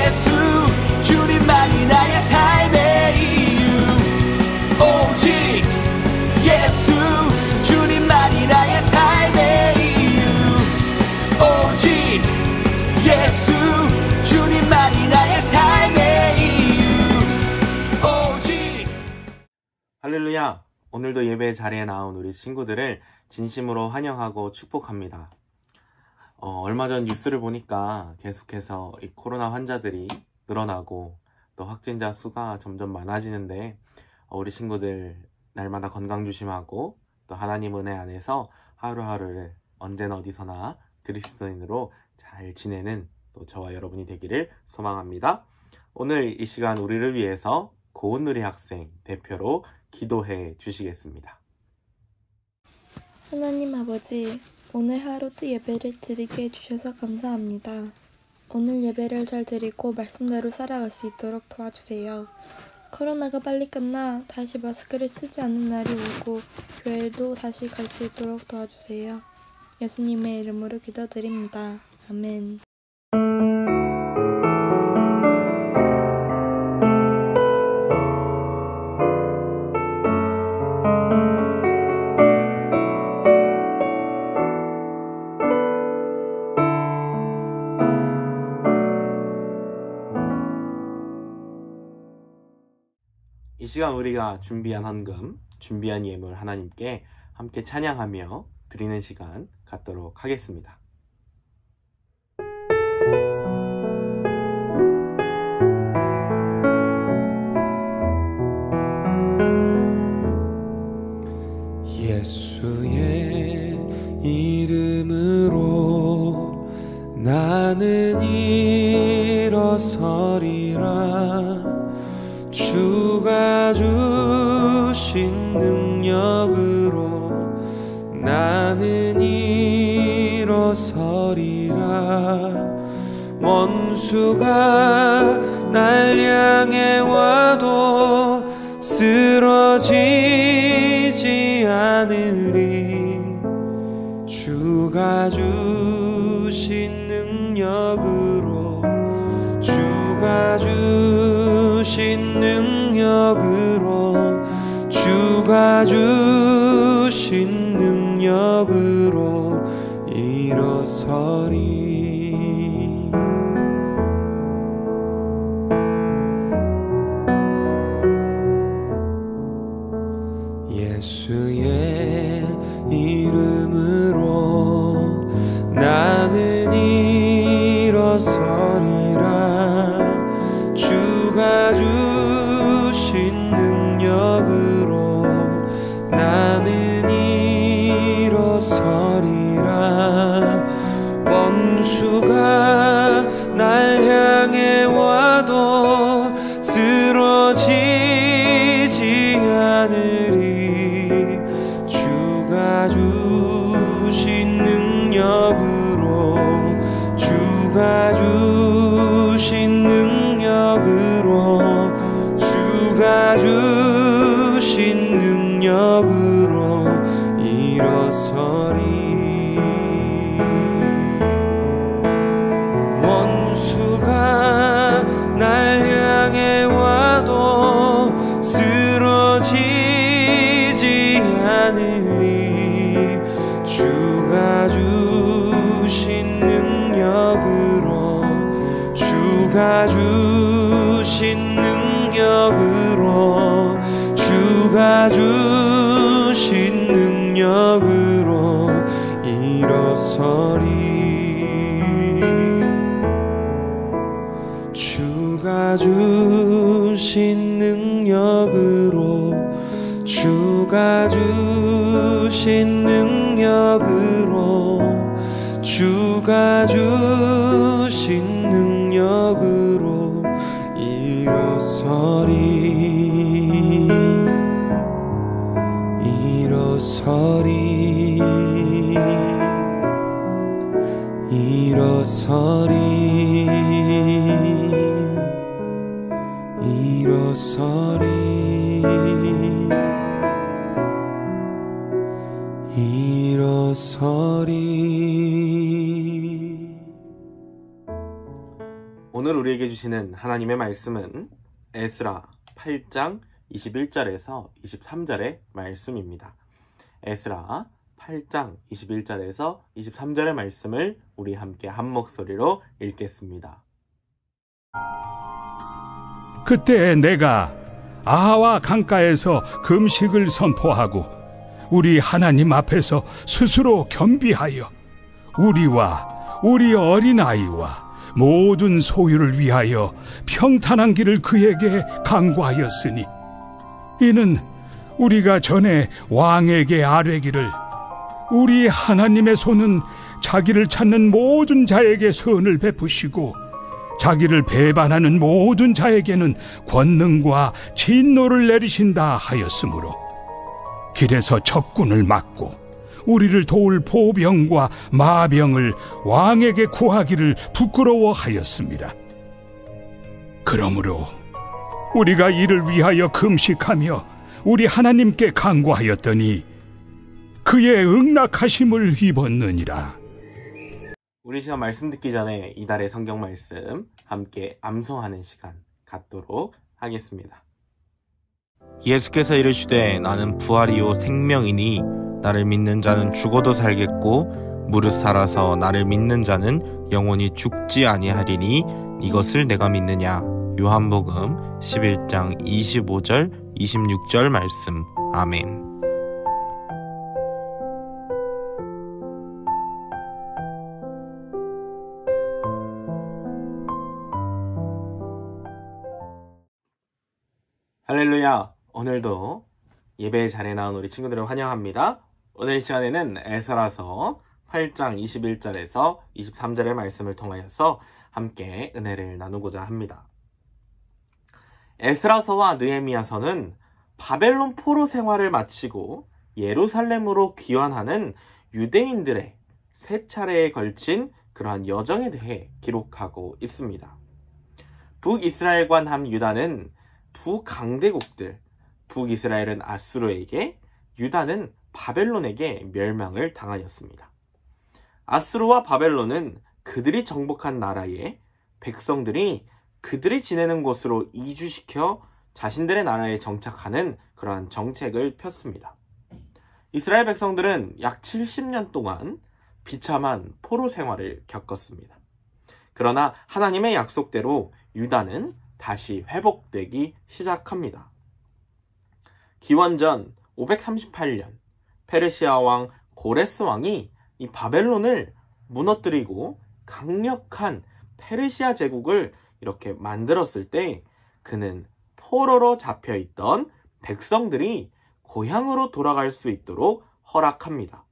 예수 주님만이 나의 삶의 이유 오직 예수 주님만이 나의 삶의 이유 오직 예수 주님만이 나의 삶의 이유 오직. 할렐루야. 오늘도 예배 자리에 나온 우리 친구들을 진심으로 환영하고 축복합니다. 얼마 전 뉴스를 보니까 계속해서 이 코로나 환자들이 늘어나고 또 확진자 수가 점점 많아지는데 우리 친구들 날마다 건강 조심하고 또 하나님 은혜 안에서 하루하루를 언제나 어디서나 그리스도인으로 잘 지내는 또 저와 여러분이 되기를 소망합니다. 오늘 이 시간 우리를 위해서 고은누리 학생 대표로 기도해 주시겠습니다. 하나님 아버지, 오늘 하루도 예배를 드리게 해주셔서 감사합니다. 오늘 예배를 잘 드리고 말씀대로 살아갈 수 있도록 도와주세요. 코로나가 빨리 끝나 다시 마스크를 쓰지 않는 날이 오고 교회도 다시 갈 수 있도록 도와주세요. 예수님의 이름으로 기도드립니다. 아멘. 이 시간 우리가 준비한 헌금, 준비한 예물 하나님께 함께 찬양하며 드리는 시간 갖도록 하겠습니다. 예수의 이름으로 나는 일어서리라. 주가 주신 능력으로 나는 일어서리라. 원수가 날 향해 와도 쓰러지지 않으리. 주가 주신 능력으로 주가 주신 능력으로 주가 주신 능력으로 일어서리. 예수의 이름으로 나는 일어서리라. 주가 주신 능력으로 나는 일어서리라. 원수가 날 향해 와도 쓰러지지 않으리. 주가 주신 능력으로 주가 주신 능력으로 주가 주신 능력으로 일어서리. 원수가 날 향해 와도 쓰러지지 않으리. 주가 주신 능력으로 주가 주신 능력으로 주가 주신 능력으로 일어서리. 주가 주신 능력으로 주가 주신 능력으로 주가 주신 능력으로 일어서리. 일어서리. 일어서리. 일어서리. 일어서리. 오늘 우리에게 주시는 하나님의 말씀은 에스라 8장 21절에서 23절의 말씀입니다. 에스라 8장 21절에서 23절의 말씀을 우리 함께 한 목소리로 읽겠습니다. 그때 내가 아하와 강가에서 금식을 선포하고 우리 하나님 앞에서 스스로 겸비하여 우리와 우리 어린아이와 모든 소유를 위하여 평탄한 길을 그에게 강구하였으니 이는 우리가 전에 왕에게 아뢰기를 우리 하나님의 손은 자기를 찾는 모든 자에게 선을 베푸시고 자기를 배반하는 모든 자에게는 권능과 진노를 내리신다 하였으므로 길에서 적군을 막고 우리를 도울 보병과 마병을 왕에게 구하기를 부끄러워하였습니다. 그러므로 우리가 이를 위하여 금식하며 우리 하나님께 간구하였더니 그의 응낙하심을 입었느니라. 우리 시간 말씀 듣기 전에 이달의 성경 말씀 함께 암송하는 시간 갖도록 하겠습니다. 예수께서 이르시되 나는 부활이요 생명이니 나를 믿는 자는 죽어도 살겠고 무릇 살아서 나를 믿는 자는 영원히 죽지 아니하리니 이것을 내가 믿느냐. 요한복음 11장 25절 26절 말씀. 아멘. 할렐루야. 오늘도 예배 자리에 나온 우리 친구들을 환영합니다. 오늘 시간에는 에스라서 8장 21절에서 23절의 말씀을 통하여서 함께 은혜를 나누고자 합니다. 에스라서와 느헤미야서는 바벨론 포로 생활을 마치고 예루살렘으로 귀환하는 유대인들의 세 차례에 걸친 그러한 여정에 대해 기록하고 있습니다. 북이스라엘과 남유다는 두 강대국들, 북이스라엘은 아수르에게, 유다는 바벨론에게 멸망을 당하였습니다. 아수르와 바벨론은 그들이 정복한 나라에 백성들이 그들이 지내는 곳으로 이주시켜 자신들의 나라에 정착하는 그러한 정책을 폈습니다. 이스라엘 백성들은 약 70년 동안 비참한 포로 생활을 겪었습니다. 그러나 하나님의 약속대로 유다는 다시 회복되기 시작합니다. 기원전 538년 페르시아 왕 고레스 왕이 이 바벨론을 무너뜨리고 강력한 페르시아 제국을 이렇게 만들었을 때 그는 포로로 잡혀있던 백성들이 고향으로 돌아갈 수 있도록 허락합니다.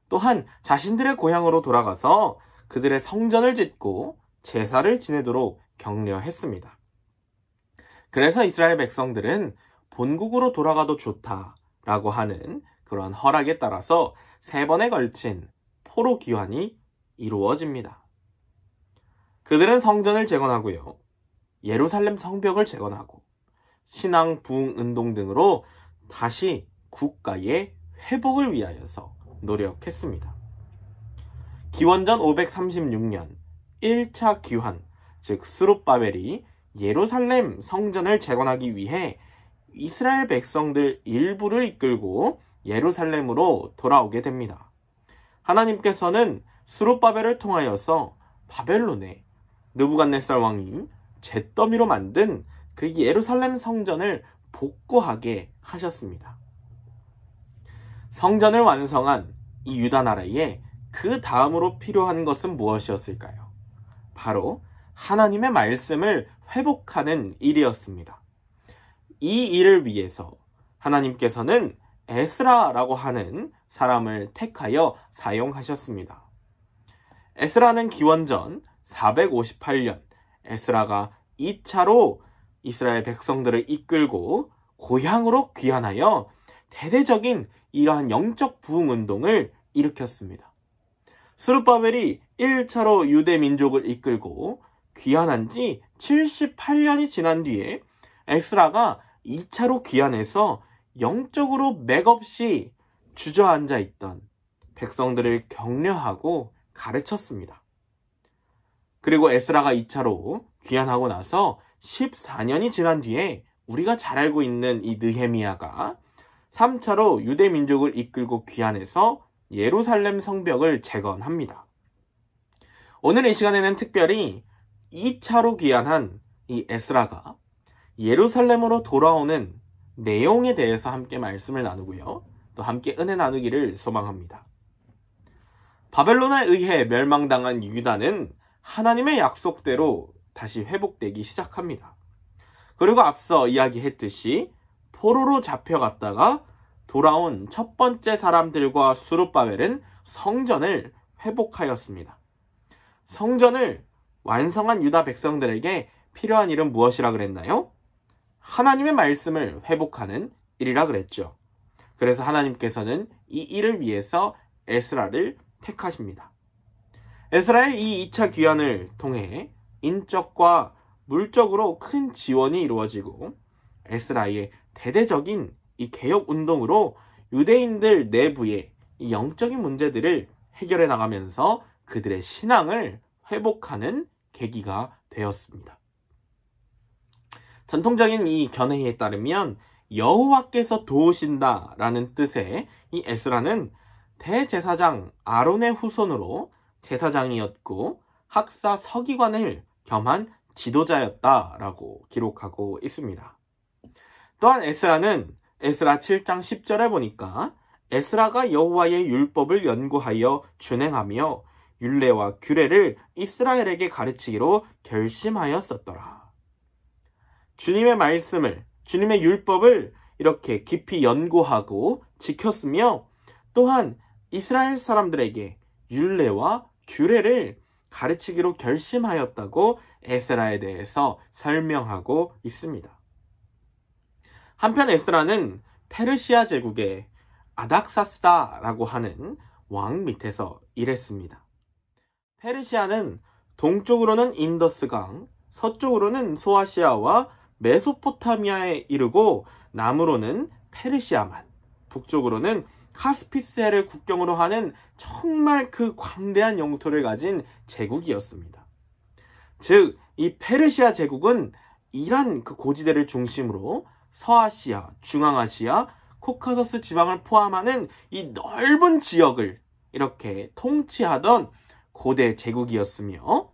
또한 자신들의 고향으로 돌아가서 그들의 성전을 짓고 제사를 지내도록 격려했습니다. 그래서 이스라엘 백성들은 본국으로 돌아가도 좋다라고 하는 그러한 허락에 따라서 3번에 걸친 포로 귀환이 이루어집니다. 그들은 성전을 재건하고요, 예루살렘 성벽을 재건하고 신앙 부흥 운동 등으로 다시 국가의 회복을 위하여서 노력했습니다. 기원전 536년 1차 귀환, 즉 스룹바벨이 예루살렘 성전을 재건하기 위해 이스라엘 백성들 일부를 이끌고 예루살렘으로 돌아오게 됩니다. 하나님께서는 스룹바벨을 통하여서 바벨론에 느부갓네살 왕이 잿더미로 만든 그 예루살렘 성전을 복구하게 하셨습니다. 성전을 완성한 이 유다 나라에 그 다음으로 필요한 것은 무엇이었을까요? 바로 하나님의 말씀을 회복하는 일이었습니다. 이 일을 위해서 하나님께서는 에스라라고 하는 사람을 택하여 사용하셨습니다. 에스라는 기원전 458년 에스라가 2차로 이스라엘 백성들을 이끌고 고향으로 귀환하여 대대적인 이러한 영적 부흥 운동을 일으켰습니다. 스룹바벨이 1차로 유대 민족을 이끌고 귀환한 지 78년이 지난 뒤에 에스라가 2차로 귀환해서 영적으로 맥없이 주저앉아 있던 백성들을 격려하고 가르쳤습니다. 그리고 에스라가 2차로 귀환하고 나서 14년이 지난 뒤에 우리가 잘 알고 있는 이 느헤미야가 3차로 유대 민족을 이끌고 귀환해서 예루살렘 성벽을 재건합니다. 오늘 이 시간에는 특별히 2차로 귀환한 이 에스라가 예루살렘으로 돌아오는 내용에 대해서 함께 말씀을 나누고요. 또 함께 은혜 나누기를 소망합니다. 바벨론에 의해 멸망당한 유다는 하나님의 약속대로 다시 회복되기 시작합니다. 그리고 앞서 이야기했듯이 포로로 잡혀갔다가 돌아온 첫 번째 사람들과 스룹바벨은 성전을 회복하였습니다. 성전을 완성한 유다 백성들에게 필요한 일은 무엇이라 그랬나요? 하나님의 말씀을 회복하는 일이라 그랬죠. 그래서 하나님께서는 이 일을 위해서 에스라를 택하십니다. 에스라의 이 2차 귀환을 통해 인적과 물적으로 큰 지원이 이루어지고 에스라의 대대적인 이 개혁 운동으로 유대인들 내부의 이 영적인 문제들을 해결해 나가면서 그들의 신앙을 회복하는 계기가 되었습니다. 전통적인 이 견해에 따르면 여호와께서 도우신다 라는 뜻의 이 에스라는 대제사장 아론의 후손으로 제사장이었고 학사 서기관을 겸한 지도자였다라고 기록하고 있습니다. 또한 에스라는 에스라 7장 10절에 보니까 에스라가 여호와의 율법을 연구하여 준행하며 율례와 규례를 이스라엘에게 가르치기로 결심하였었더라. 주님의 말씀을, 주님의 율법을 이렇게 깊이 연구하고 지켰으며 또한 이스라엘 사람들에게 율례와 규례를 가르치기로 결심하였다고 에스라에 대해서 설명하고 있습니다. 한편 에스라는 페르시아 제국의 아닥사스다라고 하는 왕 밑에서 일했습니다. 페르시아는 동쪽으로는 인더스강, 서쪽으로는 소아시아와 메소포타미아에 이르고 남으로는 페르시아만, 북쪽으로는 카스피스해를 국경으로 하는 정말 그 광대한 영토를 가진 제국이었습니다. 즉, 이 페르시아 제국은 이란 그 고지대를 중심으로 서아시아, 중앙아시아, 코카서스 지방을 포함하는 이 넓은 지역을 이렇게 통치하던 고대 제국이었으며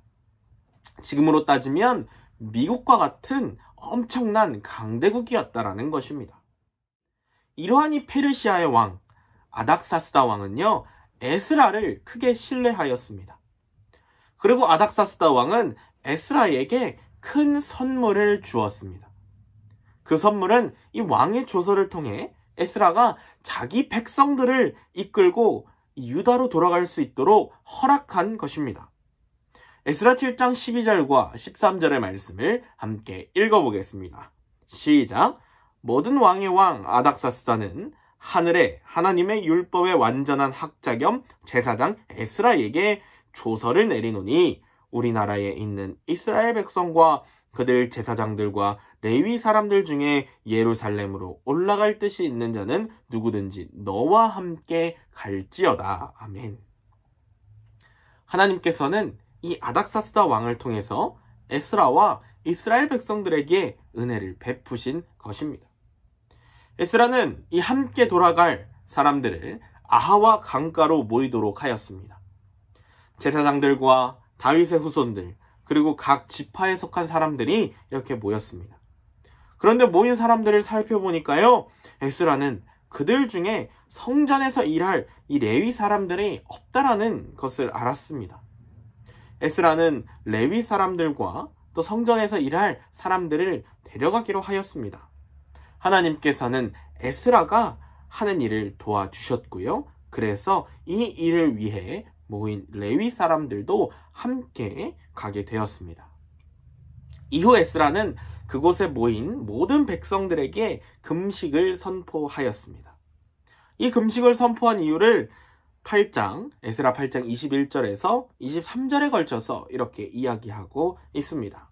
지금으로 따지면 미국과 같은 엄청난 강대국이었다라는 것입니다. 이러한 이 페르시아의 왕 아닥사스다 왕은요, 에스라를 크게 신뢰하였습니다. 그리고 아닥사스다 왕은 에스라에게 큰 선물을 주었습니다. 그 선물은 이 왕의 조서를 통해 에스라가 자기 백성들을 이끌고 유다로 돌아갈 수 있도록 허락한 것입니다. 에스라 7장 12절과 13절의 말씀을 함께 읽어보겠습니다. 시작! 모든 왕의 왕 아닥사스다는 하늘에 하나님의 율법의 완전한 학자 겸 제사장 에스라에게 조서를 내리노니 우리나라에 있는 이스라엘 백성과 그들 제사장들과 레위 사람들 중에 예루살렘으로 올라갈 뜻이 있는 자는 누구든지 너와 함께 갈지어다. 아멘. 하나님께서는 이 아닥사스다 왕을 통해서 에스라와 이스라엘 백성들에게 은혜를 베푸신 것입니다. 에스라는 이 함께 돌아갈 사람들을 아하와 강가로 모이도록 하였습니다. 제사장들과 다윗의 후손들, 그리고 각 지파에 속한 사람들이 이렇게 모였습니다. 그런데 모인 사람들을 살펴보니까요, 에스라는 그들 중에 성전에서 일할 이 레위 사람들이 없다라는 것을 알았습니다. 에스라는 레위 사람들과 또 성전에서 일할 사람들을 데려가기로 하였습니다. 하나님께서는 에스라가 하는 일을 도와주셨고요. 그래서 이 일을 위해 모인 레위 사람들도 함께 가게 되었습니다. 이후 에스라는 그곳에 모인 모든 백성들에게 금식을 선포하였습니다. 이 금식을 선포한 이유를 에스라 8장 21절에서 23절에 걸쳐서 이렇게 이야기하고 있습니다.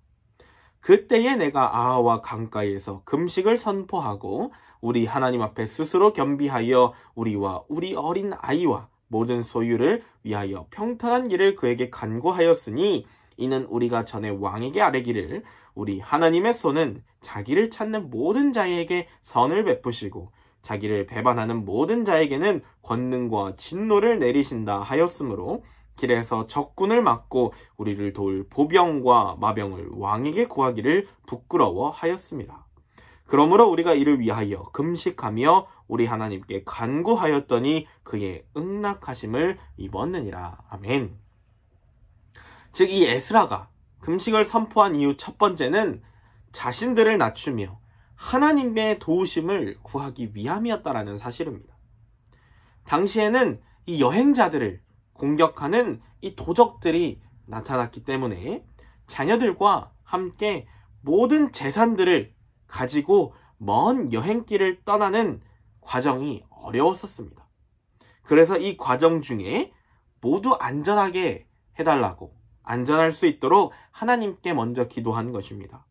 그때에 내가 아하와 강가에서 금식을 선포하고 우리 하나님 앞에 스스로 겸비하여 우리와 우리 어린 아이와 모든 소유를 위하여 평탄한 길을 그에게 간구하였으니 이는 우리가 전에 왕에게 아뢰기를 우리 하나님의 손은 자기를 찾는 모든 자에게 선을 베푸시고 자기를 배반하는 모든 자에게는 권능과 진노를 내리신다 하였으므로 길에서 적군을 막고 우리를 도울 보병과 마병을 왕에게 구하기를 부끄러워하였습니다. 그러므로 우리가 이를 위하여 금식하며 우리 하나님께 간구하였더니 그의 응낙하심을 입었느니라. 아멘. 즉 이 에스라가 금식을 선포한 이유 첫 번째는 자신들을 낮추며 하나님의 도우심을 구하기 위함이었다라는 사실입니다. 당시에는 이 여행자들을 공격하는 이 도적들이 나타났기 때문에 자녀들과 함께 모든 재산들을 가지고 먼 여행길을 떠나는 과정이 어려웠었습니다. 그래서 이 과정 중에 모두 안전하게 해달라고, 안전할 수 있도록 하나님께 먼저 기도한 것입니다.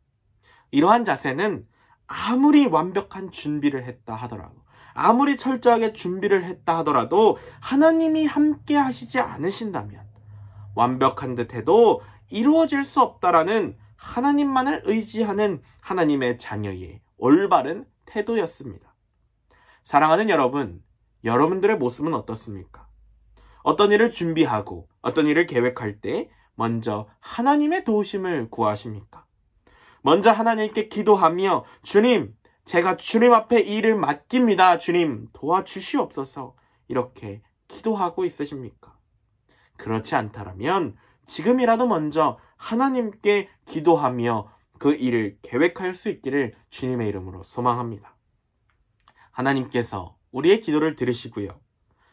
이러한 자세는 아무리 완벽한 준비를 했다 하더라도, 아무리 철저하게 준비를 했다 하더라도 하나님이 함께 하시지 않으신다면 완벽한 듯 해도 이루어질 수 없다라는 하나님만을 의지하는 하나님의 자녀의 올바른 태도였습니다. 사랑하는 여러분, 여러분들의 모습은 어떻습니까? 어떤 일을 준비하고 어떤 일을 계획할 때 먼저 하나님의 도우심을 구하십니까? 먼저 하나님께 기도하며 주님, 제가 주님 앞에 이 일을 맡깁니다. 주님, 도와주시옵소서. 이렇게 기도하고 있으십니까? 그렇지 않다면 지금이라도 먼저 하나님께 기도하며 그 일을 계획할 수 있기를 주님의 이름으로 소망합니다. 하나님께서 우리의 기도를 들으시고요.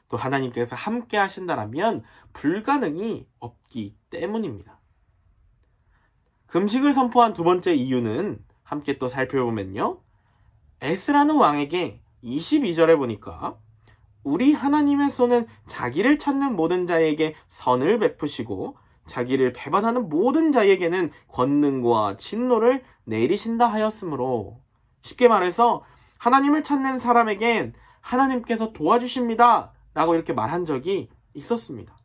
또 하나님께서 함께 하신다면 불가능이 없기 때문입니다. 금식을 선포한 두 번째 이유는 함께 또 살펴보면요. 에스라는 왕에게 22절에 보니까 우리 하나님의 손은 자기를 찾는 모든 자에게 선을 베푸시고 자기를 배반하는 모든 자에게는 권능과 진노를 내리신다 하였으므로, 쉽게 말해서 하나님을 찾는 사람에겐 하나님께서 도와주십니다 라고 이렇게 말한 적이 있었습니다.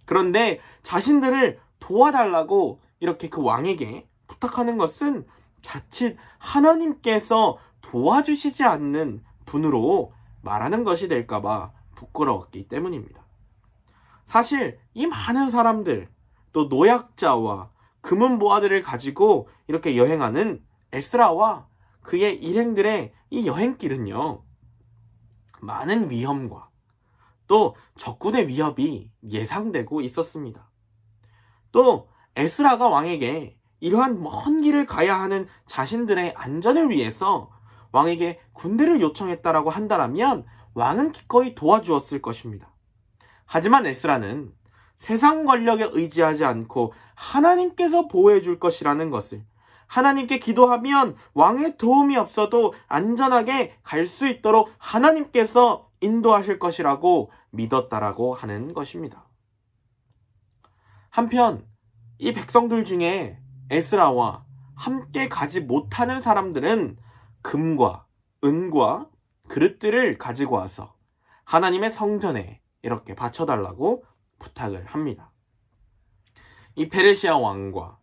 그런데 자신들을 도와달라고 이렇게 그 왕에게 부탁하는 것은 자칫 하나님께서 도와주시지 않는 분으로 말하는 것이 될까봐 부끄러웠기 때문입니다. 사실 이 많은 사람들, 또 노약자와 금은보화들을 가지고 이렇게 여행하는 에스라와 그의 일행들의 이 여행길은요, 많은 위험과 또 적군의 위협이 예상되고 있었습니다. 또 에스라가 왕에게 이러한 먼 길을 가야 하는 자신들의 안전을 위해서 왕에게 군대를 요청했다라고 한다면 왕은 기꺼이 도와주었을 것입니다. 하지만 에스라는 세상 권력에 의지하지 않고 하나님께서 보호해 줄 것이라는 것을, 하나님께 기도하면 왕의 도움이 없어도 안전하게 갈 수 있도록 하나님께서 인도하실 것이라고 믿었다라고 하는 것입니다. 한편 이 백성들 중에 에스라와 함께 가지 못하는 사람들은 금과 은과 그릇들을 가지고 와서 하나님의 성전에 이렇게 바쳐달라고 부탁을 합니다. 이 페르시아 왕과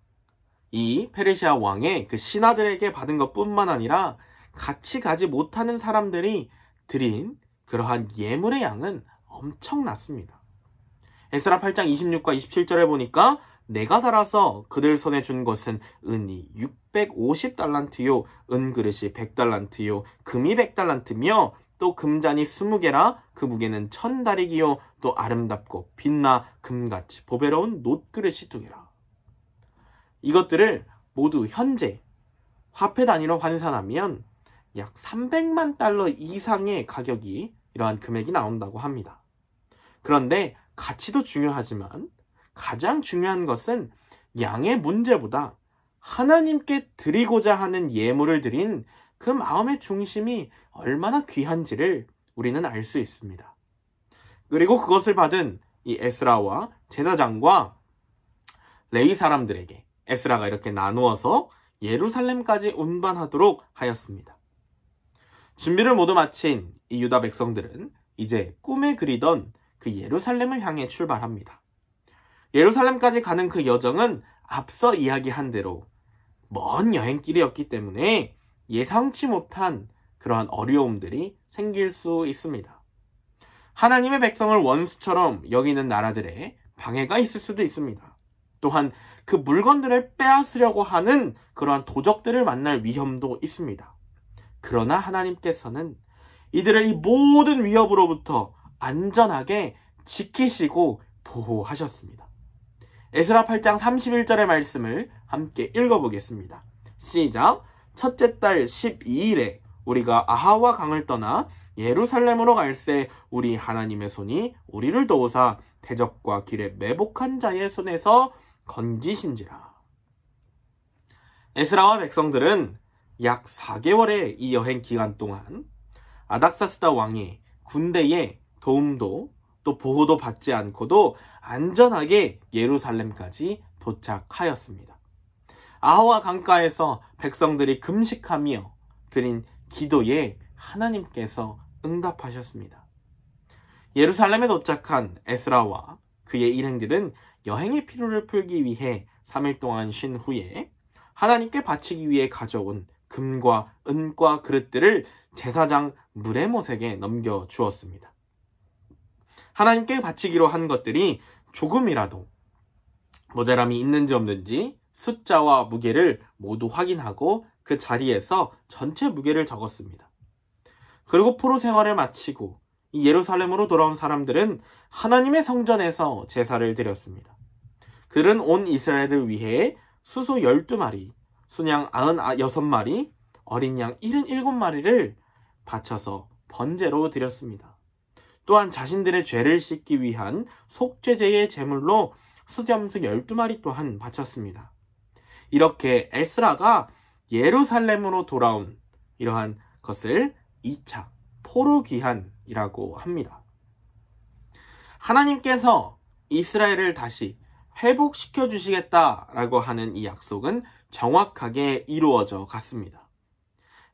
이 페르시아 왕의 그 신하들에게 받은 것뿐만 아니라 같이 가지 못하는 사람들이 드린 그러한 예물의 양은 엄청났습니다. 에스라 8장 26과 27절에 보니까 내가 달아서 그들 손에 준 것은 은이 650달란트요, 은그릇이 100달란트요, 금이 100달란트며 또 금잔이 20개라 그 무게는 1000다리기요, 또 아름답고 빛나 금같이 보배로운 놋그릇이 2개라. 이것들을 모두 현재 화폐 단위로 환산하면 약 300만 달러 이상의 가격이, 이러한 금액이 나온다고 합니다. 그런데 가치도 중요하지만 가장 중요한 것은 양의 문제보다 하나님께 드리고자 하는 예물을 드린 그 마음의 중심이 얼마나 귀한지를 우리는 알 수 있습니다. 그리고 그것을 받은 이 에스라와 제사장과 레위 사람들에게 에스라가 이렇게 나누어서 예루살렘까지 운반하도록 하였습니다. 준비를 모두 마친 이 유다 백성들은 이제 꿈에 그리던 그 예루살렘을 향해 출발합니다. 예루살렘까지 가는 그 여정은 앞서 이야기한 대로 먼 여행길이었기 때문에 예상치 못한 그러한 어려움들이 생길 수 있습니다. 하나님의 백성을 원수처럼 여기는 나라들의 방해가 있을 수도 있습니다. 또한 그 물건들을 빼앗으려고 하는 그러한 도적들을 만날 위험도 있습니다. 그러나 하나님께서는 이들을 이 모든 위협으로부터 안전하게 지키시고 보호하셨습니다. 에스라 8장 31절의 말씀을 함께 읽어보겠습니다. 시작! 첫째 달 12일에 우리가 아하와 강을 떠나 예루살렘으로 갈새 우리 하나님의 손이 우리를 도우사 대적과 길에 매복한 자의 손에서 건지신지라. 에스라와 백성들은 약 4개월의 이 여행 기간 동안 아닥사스다 왕의 군대의 도움도 또 보호도 받지 않고도 안전하게 예루살렘까지 도착하였습니다. 아하와 강가에서 백성들이 금식하며 드린 기도에 하나님께서 응답하셨습니다. 예루살렘에 도착한 에스라와 그의 일행들은 여행의 피로를 풀기 위해 3일 동안 쉰 후에 하나님께 바치기 위해 가져온 금과 은과 그릇들을 제사장 무레못에게 넘겨주었습니다. 하나님께 바치기로 한 것들이 조금이라도 모자람이 있는지 없는지 숫자와 무게를 모두 확인하고 그 자리에서 전체 무게를 적었습니다. 그리고 포로 생활을 마치고 이 예루살렘으로 돌아온 사람들은 하나님의 성전에서 제사를 드렸습니다. 그들은 온 이스라엘을 위해 수소 12마리, 순양 96마리, 어린 양 77마리를 바쳐서 번제로 드렸습니다. 또한 자신들의 죄를 씻기 위한 속죄제의 제물로 수염소 12마리 또한 바쳤습니다. 이렇게 에스라가 예루살렘으로 돌아온 이러한 것을 2차 포로귀환이라고 합니다. 하나님께서 이스라엘을 다시 회복시켜 주시겠다라고 하는 이 약속은 정확하게 이루어져 갔습니다.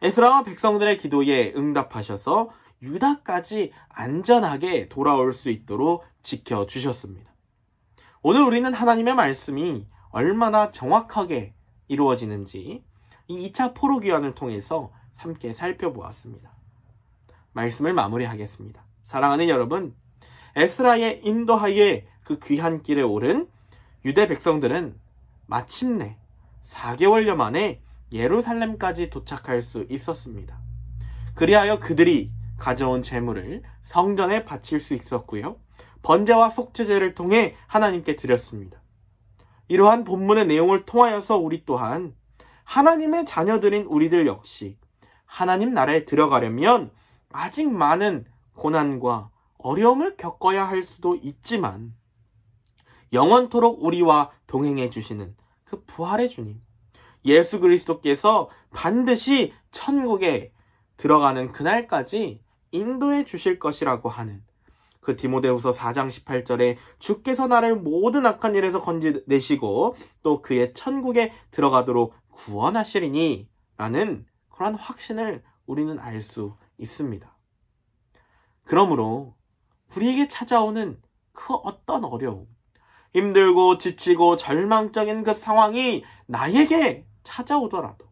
에스라와 백성들의 기도에 응답하셔서 유다까지 안전하게 돌아올 수 있도록 지켜주셨습니다. 오늘 우리는 하나님의 말씀이 얼마나 정확하게 이루어지는지 이 2차 포로귀환을 통해서 함께 살펴보았습니다. 말씀을 마무리하겠습니다. 사랑하는 여러분, 에스라의 인도하에 그 귀환길에 오른 유대 백성들은 마침내 4개월여 만에 예루살렘까지 도착할 수 있었습니다. 그리하여 그들이 가져온 제물을 성전에 바칠 수 있었고요. 번제와 속죄제를 통해 하나님께 드렸습니다. 이러한 본문의 내용을 통하여서 우리 또한 하나님의 자녀들인 우리들 역시 하나님 나라에 들어가려면 아직 많은 고난과 어려움을 겪어야 할 수도 있지만 영원토록 우리와 동행해 주시는 그 부활의 주님 예수 그리스도께서 반드시 천국에 들어가는 그날까지 인도해 주실 것이라고 하는 그 디모데후서 4장 18절에 주께서 나를 모든 악한 일에서 건지내시고 또 그의 천국에 들어가도록 구원하시리니 라는 그런 확신을 우리는 알 수 있습니다. 그러므로 우리에게 찾아오는 그 어떤 어려움, 힘들고 지치고 절망적인 그 상황이 나에게 찾아오더라도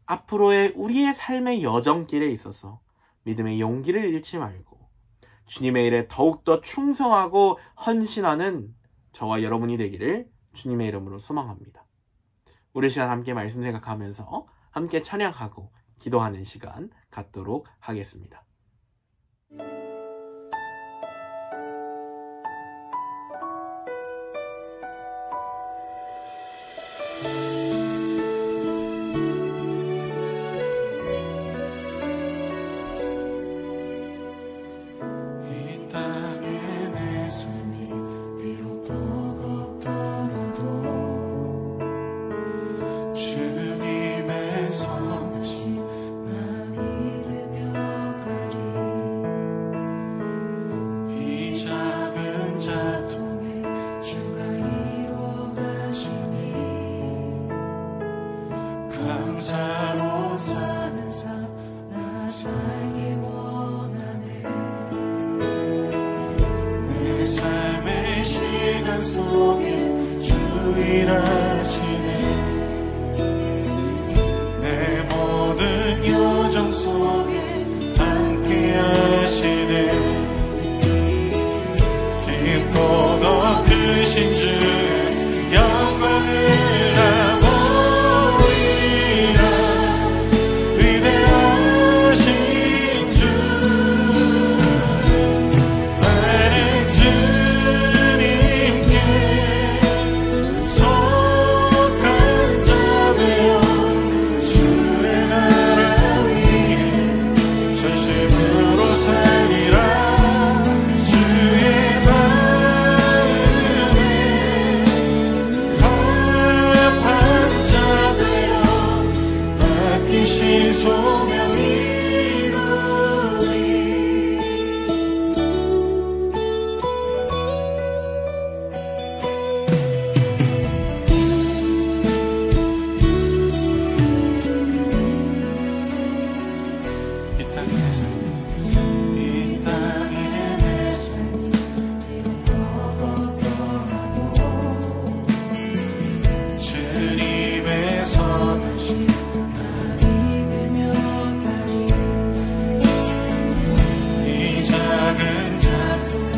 앞으로의 우리의 삶의 여정길에 있어서 믿음의 용기를 잃지 말고 주님의 일에 더욱더 충성하고 헌신하는 저와 여러분이 되기를 주님의 이름으로 소망합니다. 우리 시간 함께 말씀 생각하면서 함께 찬양하고 기도하는 시간 갖도록 하겠습니다. 감사로 사는 삶 나 살기 원하네. 내 삶의 시간 속에 주의 유일하시네. 내 모든 여정 속에 함께 하시네. 깊고 더 크신 주의 영광을 나보이라. 위대하신 주 나는 주님께 속한 자 되어 주의 나라 위에 전심으로 살리라. 주의 마음에 합한 자 되어 맡기신 소명 이루리. 이 땅에 내 삶이 이렇게 떠나도 주님의 선하신 나를 믿으며 가리. 이 작은 작품에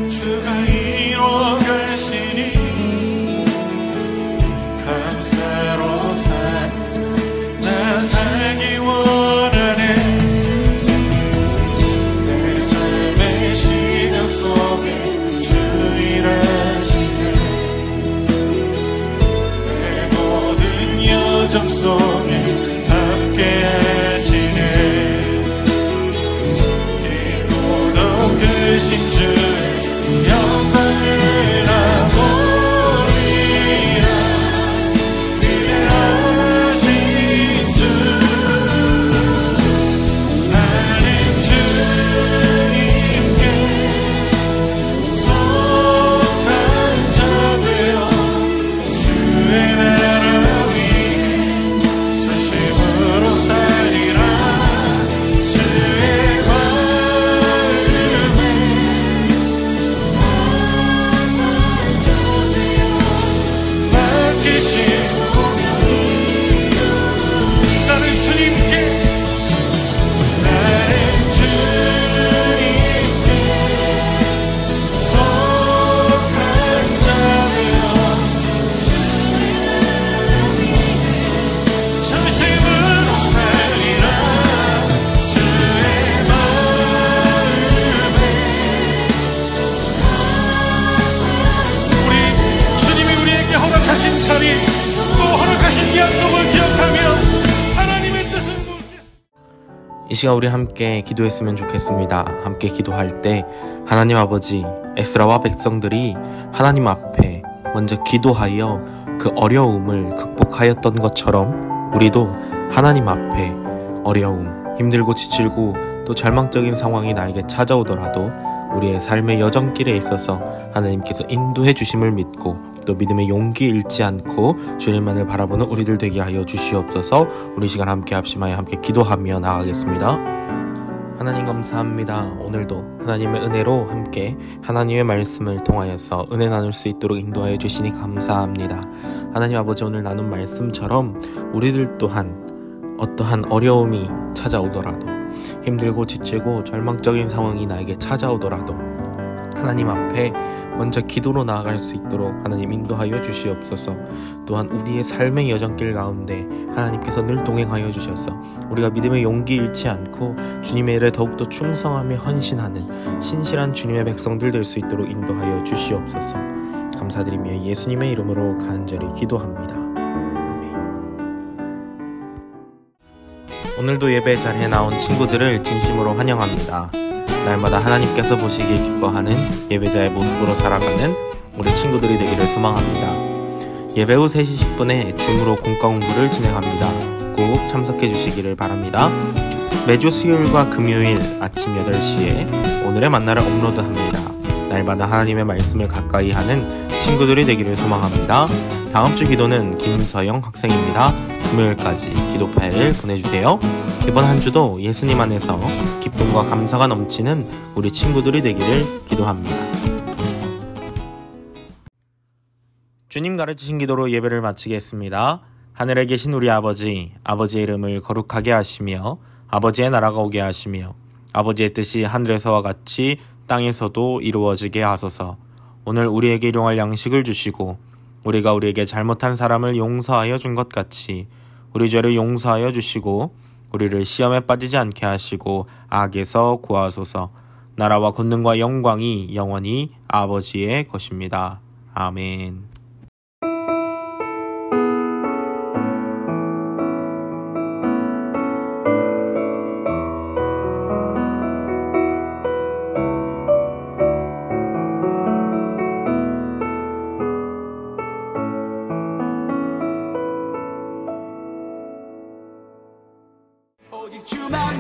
주가 이뤄가시니 감사로 사는 삶 나 살기 원하네. 내 삶의 시간 속에 주일하시네. 내 모든 여정 속에 함께 하시네. 깊고 더 크신 주 영광을 나보이라. 위대하신 주 나는 주님께 속한 자 되어 주의 나라 위에 전심으로 살리라. 주의 마음에 합한 자 되어 맡기신 소명 이루리. 나는 주님께 속한 자 되어 전심으로 살리라. 주의 마음에 우리 주님이 우리에게 허락하신 자리, 또 허락하신 약속을 기억하며 하나님의 뜻을 묻겠습니다. 이 시간 우리 함께 기도했으면 좋겠습니다. 함께 기도할 때 하나님 아버지, 에스라와 백성들이 하나님 앞에 먼저 기도하여 그 어려움을 극복하였던 것처럼 우리도 하나님 앞에 어려움, 힘들고 지칠고 또 절망적인 상황이 나에게 찾아오더라도 우리의 삶의 여정길에 있어서 하나님께서 인도해 주심을 믿고 또 믿음의 용기 잃지 않고 주님만을 바라보는 우리들 되게 하여 주시옵소서. 우리 시간 함께 합심하여 함께 기도하며 나가겠습니다. 하나님 감사합니다. 오늘도 하나님의 은혜로 함께 하나님의 말씀을 통하여서 은혜 나눌 수 있도록 인도하여 주시니 감사합니다. 하나님 아버지, 오늘 나눈 말씀처럼 우리들 또한 어떠한 어려움이 찾아오더라도, 힘들고 지치고 절망적인 상황이 나에게 찾아오더라도 하나님 앞에 먼저 기도로 나아갈 수 있도록 하나님 인도하여 주시옵소서. 또한 우리의 삶의 여정길 가운데 하나님께서 늘 동행하여 주셔서 우리가 믿음의 용기 잃지 않고 주님의 일에 더욱더 충성하며 헌신하는 신실한 주님의 백성들 될 수 있도록 인도하여 주시옵소서. 감사드리며 예수님의 이름으로 간절히 기도합니다. 아멘. 오늘도 예배 자리에 나온 친구들을 진심으로 환영합니다. 날마다 하나님께서 보시기에 기뻐하는 예배자의 모습으로 살아가는 우리 친구들이 되기를 소망합니다. 예배 후 3시 10분에 줌으로 공과 공부를 진행합니다. 꼭 참석해 주시기를 바랍니다. 매주 수요일과 금요일 아침 8시에 오늘의 만나를 업로드합니다. 날마다 하나님의 말씀을 가까이 하는 친구들이 되기를 소망합니다. 다음 주 기도는 김서영 학생입니다. 금요일까지 기도 파일을 보내주세요. 이번 한 주도 예수님 안에서 기쁨과 감사가 넘치는 우리 친구들이 되기를 기도합니다. 주님 가르치신 기도로 예배를 마치겠습니다. 하늘에 계신 우리 아버지, 아버지의 이름을 거룩하게 하시며 아버지의 나라가 오게 하시며 아버지의 뜻이 하늘에서와 같이 땅에서도 이루어지게 하소서. 오늘 우리에게 일용할 양식을 주시고 우리가 우리에게 잘못한 사람을 용서하여 준 것 같이 우리 죄를 용서하여 주시고 우리를 시험에 빠지지 않게 하시고 악에서 구하소서. 나라와 권능과 영광이 영원히 아버지의 것입니다. 아멘. 오직 주만